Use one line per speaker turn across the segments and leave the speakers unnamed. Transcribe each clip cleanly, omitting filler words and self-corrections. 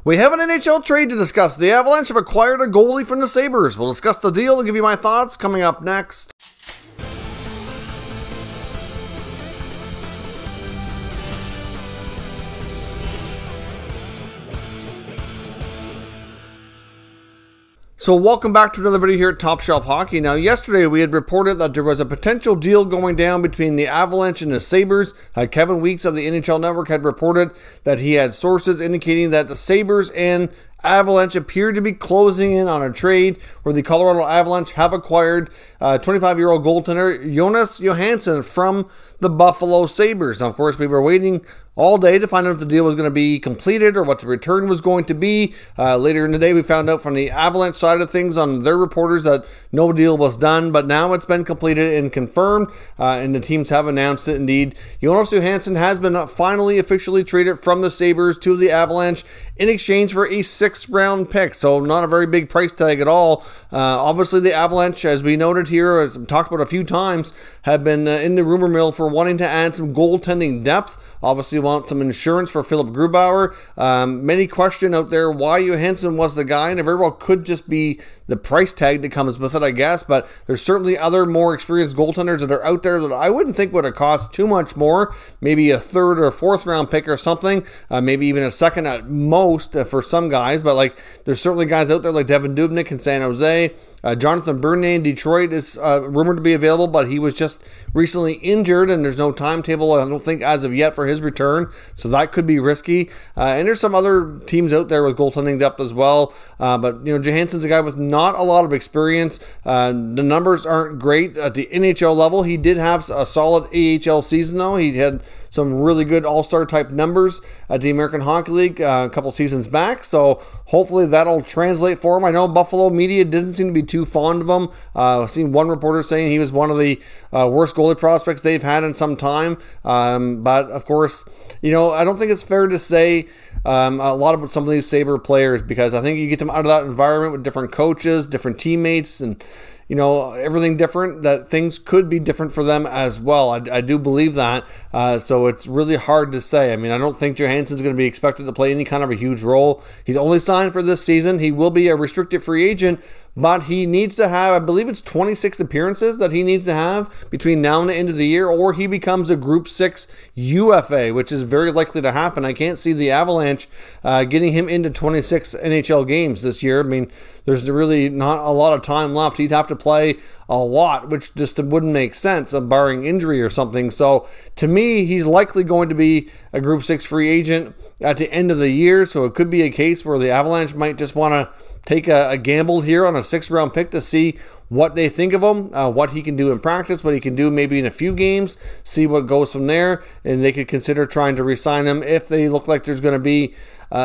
We have an NHL trade to discuss. The Avalanche have acquired a goalie from the Sabres. We'll discuss the deal and give you my thoughts coming up next. So welcome back to another video here at Top Shelf Hockey. Now yesterday we had reported that there was a potential deal going down between the Avalanche and the Sabres. Kevin Weeks of the NHL Network had reported that he had sources indicating that the Sabres and Avalanche appear to be closing in on a trade where the Colorado Avalanche have acquired 25-year-old goaltender Jonas Johansson from the Buffalo Sabres. Now, of course, we were waiting all day to find out if the deal was going to be completed or what the return was going to be. Later in the day, we found out from the Avalanche side of things on their reporters that no deal was done, but now it's been completed and confirmed, and the teams have announced it indeed. Jonas Johansson has been finally officially traded from the Sabres to the Avalanche in exchange for a 6th-round pick, so not a very big price tag at all. Obviously, the Avalanche, as we noted here, as I've talked about a few times, have been in the rumor mill for wanting to add some goaltending depth. Obviously, want some insurance for Philip Grubauer. Many question out there why Johansson was the guy, and it very well could just be the price tag that comes with it, I guess, but there's certainly other more experienced goaltenders that are out there that I wouldn't think would have cost too much more, maybe a 3rd or 4th round pick or something, maybe even a 2nd at most for some guys, but like there's certainly guys out there like Devin Dubnyk in San Jose. Jonathan Bernier in Detroit is rumored to be available, but he was just recently injured, and there's no timetable, I don't think, as of yet for his return, so that could be risky. And there's some other teams out there with goaltending depth as well, but you know, Johansson's a guy with not a lot of experience. The numbers aren't great at the NHL level. He did have a solid AHL season, though. He had some really good all-star type numbers at the American Hockey League a couple seasons back, so hopefully that'll translate for him. I know Buffalo media doesn't seem to be too fond of him. I've seen one reporter saying he was one of the worst goalie prospects they've had in some time, but of course, you know, I don't think it's fair to say a lot about some of these Sabre players, because I think you get them out of that environment with different coaches, different teammates, and you know, everything different, that things could be different for them as well. I do believe that. So it's really hard to say. I mean, I don't think Johansson's going to be expected to play any kind of a huge role. He's only signed for this season. He will be a restricted free agent, but he needs to have, I believe it's 26 appearances that he needs to have between now and the end of the year, or he becomes a Group 6 UFA, which is very likely to happen. I can't see the Avalanche getting him into 26 NHL games this year. I mean, there's really not a lot of time left. He'd have to play a lot, which just wouldn't make sense, barring injury or something. So to me, he's likely going to be a Group 6 free agent at the end of the year. So it could be a case where the Avalanche might just want to take a gamble here on a 6th-round pick to see what they think of him, what he can do in practice, what he can do maybe in a few games, see what goes from there, and they could consider trying to re-sign him if they look like there's going to be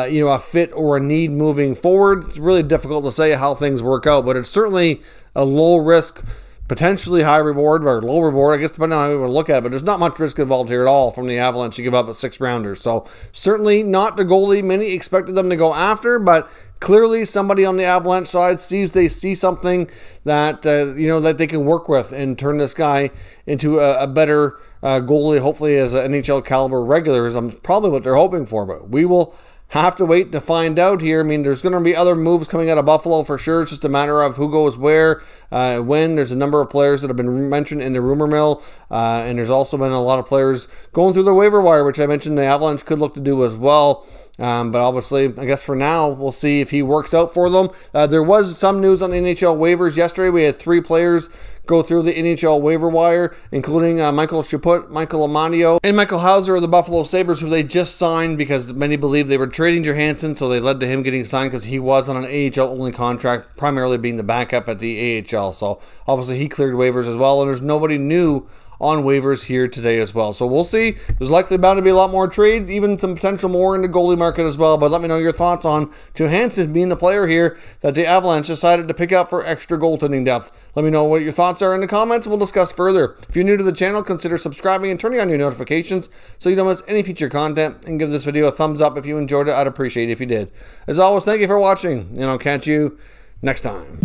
you know, a fit or a need moving forward. It's really difficult to say how things work out, but it's certainly a low risk, potentially high reward, or low reward, I guess, depending on how you want to look at it, but there's not much risk involved here at all from the Avalanche to give up a 6th-rounder. So certainly not the goalie many expected them to go after, but clearly somebody on the Avalanche side they see something that you know, that they can work with and turn this guy into a better goalie, hopefully as an NHL caliber regular, is probably what they're hoping for, but we will have to wait to find out here. I mean, there's going to be other moves coming out of Buffalo for sure. It's just a matter of who goes where, when. There's a number of players that have been mentioned in the rumor mill, and there's also been a lot of players going through the waiver wire, which I mentioned the Avalanche could look to do as well. But obviously, I guess for now, we'll see if he works out for them. There was some news on the NHL waivers yesterday. We had 3 players go through the NHL waiver wire, including Michael Chaput, Michael Amadio, and Michael Hauser of the Buffalo Sabres, who they just signed because many believe they were trading Johansson, so they led to him getting signed because he was on an AHL-only contract, primarily being the backup at the AHL. So obviously he cleared waivers as well, and there's nobody new on waivers here today as well. So we'll see. There's likely bound to be a lot more trades, even some potential more in the goalie market as well. But let me know your thoughts on Johansson being the player here that the Avalanche decided to pick up for extra goaltending depth. Let me know what your thoughts are in the comments, and we'll discuss further. If you're new to the channel, consider subscribing and turning on your notifications so you don't miss any future content, and give this video a thumbs up if you enjoyed it. I'd appreciate it if you did. As always, thank you for watching, and I'll catch you next time.